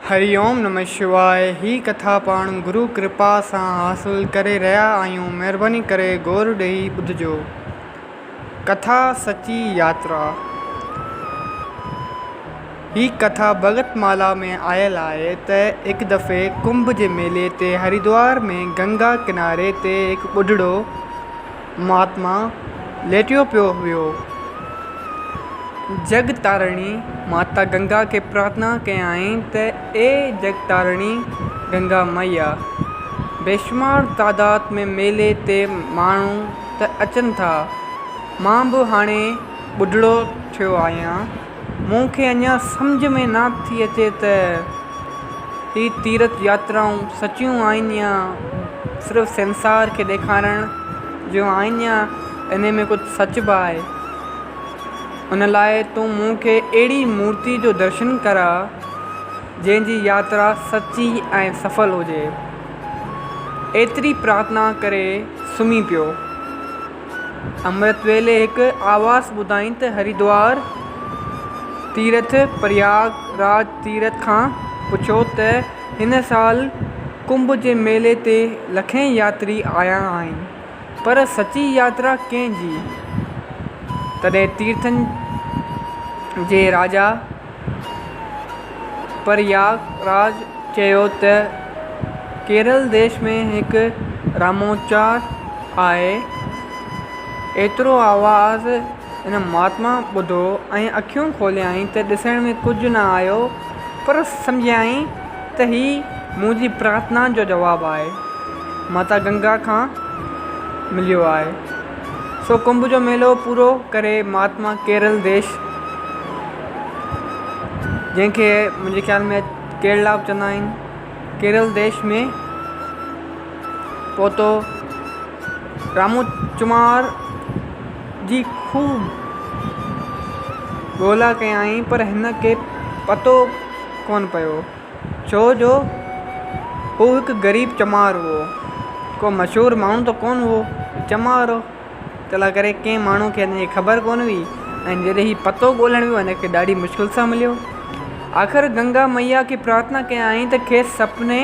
हरिओम नमः शिवाय। ही कथा पाण गुरु कृपा सां हासिल करे रहिया आहियूं। महिरबानी करे गौर ॾेई ॿुधिजो। कथा सची यात्रा। ही कथा भगतमाला में आयल आहे त हिकु दफ़े कुंभ जे मेले ते हरिद्वार में गंगा किनारे ते हिकु ॿुढड़ो महात्मा लेटियो पियो हुयो। जगतारणी माता गंगा के प्रार्थना कयाईं त ए जगतारणी गंगा मैया, बेशुमार तादाद में मेले ते माण्हू त अचनि था। मां बि हाणे ॿुढड़ो थियो आहियां। मूंखे अञा सम्झ में न थी अचे त ही तीर्थ यात्राऊं सचियूं आहिनि या सिर्फ़ु संसार खे ॾेखारण जो आहिनि या इन में कुझु सच बि आहे। उन लाइ तूं मूंखे अहिड़ी मूर्ति जो दर्शन करा जंहिंजी यात्रा सची ऐं सफल हुजे। एतिरी प्रार्थना करे सुम्ही पियो। अमृत वेले हिकु आवाज़ ॿुधाई त हरिद्वार तीर्थ प्रयागराज तीर्थ खां पुछो त हिन साल कुंभ जे मेले ते लखें यात्री आया आहिनि, पर सची यात्रा कंहिंजी? तॾहिं तीर्थनि जे राजा प्रयागराज चयो त केरल देश में हिकु रामोचार आहे। एतिरो आवाज़ हिन महात्मा ॿुधो ऐं अखियूं खोलियाईं त ॾिसण में कुझु न आयो, पर सम्झाईं त ही मुंहिंजी प्रार्थना जो जवाबु आहे, माता गंगा खां मिलियो आहे। सो कुंभ जो मेलो पूरो करे महात्मा केरल देश, जंहिंखे मुंहिंजे ख़्याल में केरला बि चवंदा आहिनि, केरल देश में पहुतो। रामोचमार जी खूब ॻोल्हा कयाईं, पर हिन खे पतो कोन पियो, छो जो हू हिकु ग़रीब चमार हुओ। को मशहूरु माण्हू त कोन हुओ, चमार हो। तला करे कंहिं माण्हू खे हिन जी ख़बर कोन हुई ऐं जॾहिं हीउ पतो ॻोल्हण वियो हिनखे ॾाढी मुश्किल सां मिलियो। आख़िर गंगा मैया खे प्रार्थना कयाईं त खेसि सपने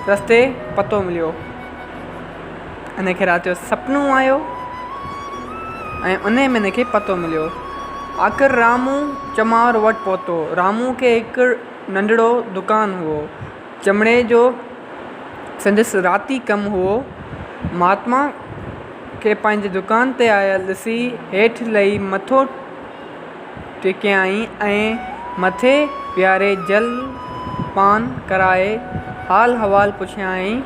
रस्ते पतो मिलियो। हिनखे राति जो सपनो आयो ऐं उन में हिनखे पतो मिलियो। आख़िर रामू चमार वटि पहुतो। रामू खे हिकु नंढड़ो दुकानु हुओ, चमड़े जो संदसि राती कमु हुओ। महात्मा खे पंहिंजे दुकान ते आयल ॾिसी हेठि लही मथो टेकियाईं ऐं मथे विहारे जल पान कराए हाल हवाल पुछियाईं।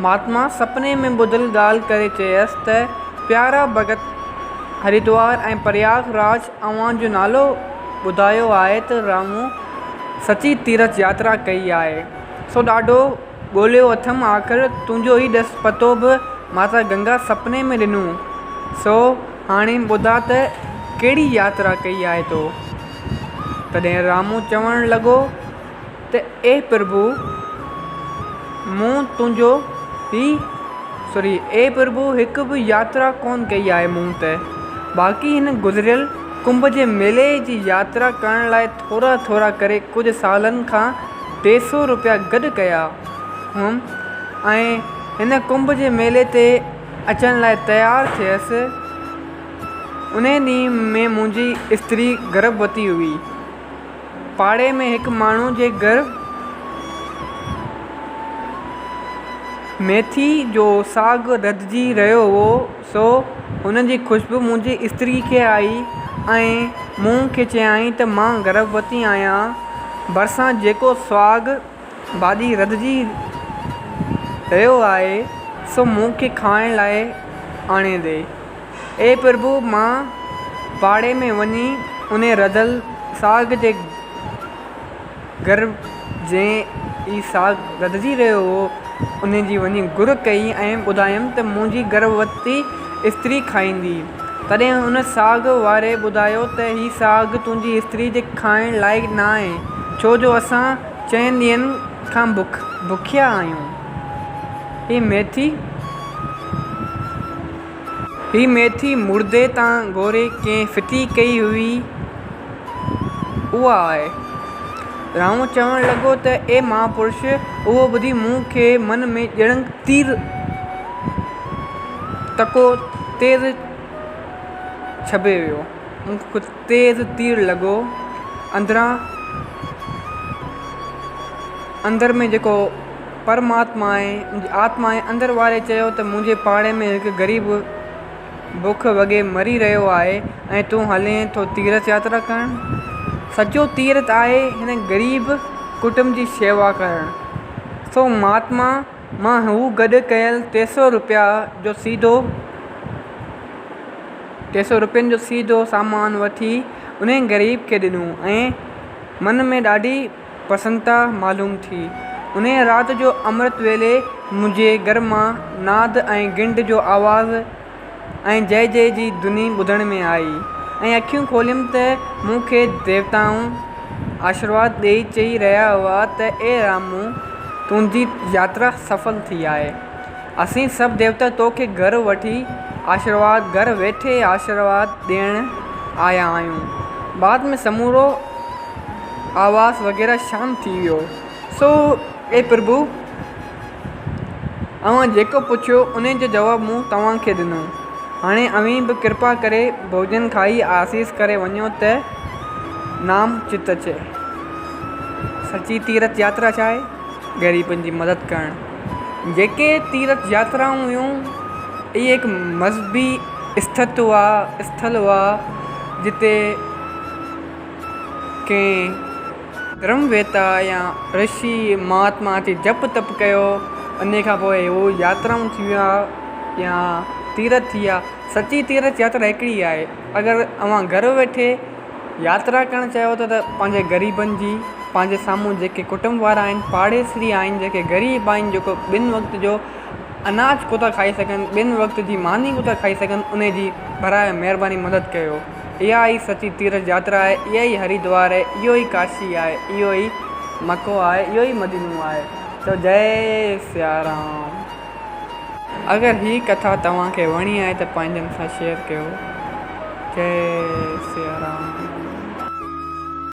महात्मा सपने में ॿुधल ॻाल्हि करे चयसि त प्यारा भगत, हरिद्वार ऐं प्रयागराज अव्हां जो नालो ॿुधायो आहे त रामू सची तीर्थ यात्रा कई आहे। सो ॾाढो ॻोल्हियो अथमि, आख़िर तुंहिंजो ई ॾस पतो बि माता गंगा सपने में ॾिनो। सो हाणे ॿुधा त कहिड़ी यात्रा कई आहे तो? तॾहिं रामू चवणु लॻो त ए प्रभु, मूं तुंहिंजो ए प्रभु हिकु बि यात्रा कोन कई आहे मूं त। बाक़ी हिन गुज़िरियल कुंभ जे मेले जी यात्रा करण लाइ थोरा थोरा करे कुझु सालनि खां 200 रुपया गॾु कया हुअमि ऐं हिन कुंभ जे मेले ते अचण लाइ तयारु थियसि। उन ॾींहुं में मुंहिंजी स्त्री गर्भवती हुई। पाड़े में हिकु माण्हू जे घर मेथी जो साग रधिजी रहियो हुओ। सो हुन जी ख़ुशबू मुंहिंजी स्त्री खे आई ऐं मूंखे चयाईं त मां गर्भवती आहियां, भरिसां जेको साग भाॼी रधिजी रहियो आहे सो मूंखे खाइण लाइ आणे ॾे। ए प्रभु, मां पाड़े में वञी उन रधियल साग जे घर जंहिं ई साग रधिजी रहियो हो उन जी वञी घुर कई ऐं ॿुधायमि त मुंहिंजी गर्भवती स्त्री खाईंदी। तॾहिं हुन साग वारे ॿुधायो त हीउ साग तुंहिंजी स्त्री जे खाइण लाइक़ु न आहे, छो जो असां 4 ॾींहंनि खां बुखिया आहियूं। ही मेथी मुर्दे तां ॻोरे कंहिं फिटी कई हुई उहा आहे। रावण चवण लॻो त ए महापुरुष, उहो ॿुधी मूंखे मन में ॼण तीर तको तेज़ छबे वियो। मूंखे कुझु तेज़ तीर लॻो अंदर में जेको परमात्मा आहे, मुंहिंजी आत्मा आहे अंदर वारे चयो त मुंहिंजे पाड़े में हिकु ग़रीब बुख वॻे मरी रहियो आहे ऐं तूं हले थो तीर्थ यात्रा करणु। सचो तीर्थ आहे हिन ग़रीब कुटुंब जी शेवा करणु। सो महात्मा मां हू गॾु कयल 300 रुपयनि जो सीधो सामान वठी उन ग़रीब खे ॾिनो ऐं मन में ॾाढी प्रसन्नता मालूम थी। उन राति जो अमृत वेले मुंहिंजे घर मां नाद ऐं गिंड जो आवाज़ु ऐं जय जय जी धुनी ॿुधण में आई ऐं अखियूं खोलियमि त मूंखे देवताऊं आशीर्वाद ॾेई चई रहिया हुआ त ए रामू, तुंहिंजी यात्रा सफल थी आहे। असीं सभु देवता तोखे घरु वठी घर वेठे आशीर्वाद ॾियण आया आहियूं। बाद में समूरो आवाज़ वग़ैरह शांत थी वियो। सो ए प्रभु, अवां जेको पुछियो उन जो जवाबु मूं तव्हांखे ॾिनो। हाणे अव्हीं बि कृपा करे भोजन खाई आसीस करे वञो त नाम चित अचे। सची तीर्थ यात्रा छा आहे? ग़रीबनि जी मदद करणु। जेके तीर्थ यात्राऊं हुयूं इहे हिकु मज़हबी स्थल हुआ जिते कंहिं धर्मवेता या ऋषि महात्मा अची जप तप कयो, अने खां पोइ उहो यात्राऊं थी विया या तीर्थ थी विया। सची तीर्थ यात्रा हिकिड़ी आहे। अगरि अव्हां घरु वेठे यात्रा करणु चाहियो त पंहिंजे ग़रीबनि जी, पंहिंजे साम्हूं जेके कुटुंब वारा आहिनि, पाड़ेसरी आहिनि, जेके ग़रीब आहिनि, जेको ॿिनि वक़्त जो अनाज को था खाई सघनि, ॿिनि वक़्त जी मानी को था खाई सघनि, उन जी भराए महिरबानी मदद कयो। इहा ई सची तीर्थ यात्रा आहे। इहा ई हरिद्वार आहे, इहो ई काशी आहे, इहो ई मको आहे, इहो ई मदीनो आहे। तो जय सियाराम। अगरि हीअ कथा तव्हांखे वणी आहे त पंहिंजनि सां शेयर कयो। जय सियाराम।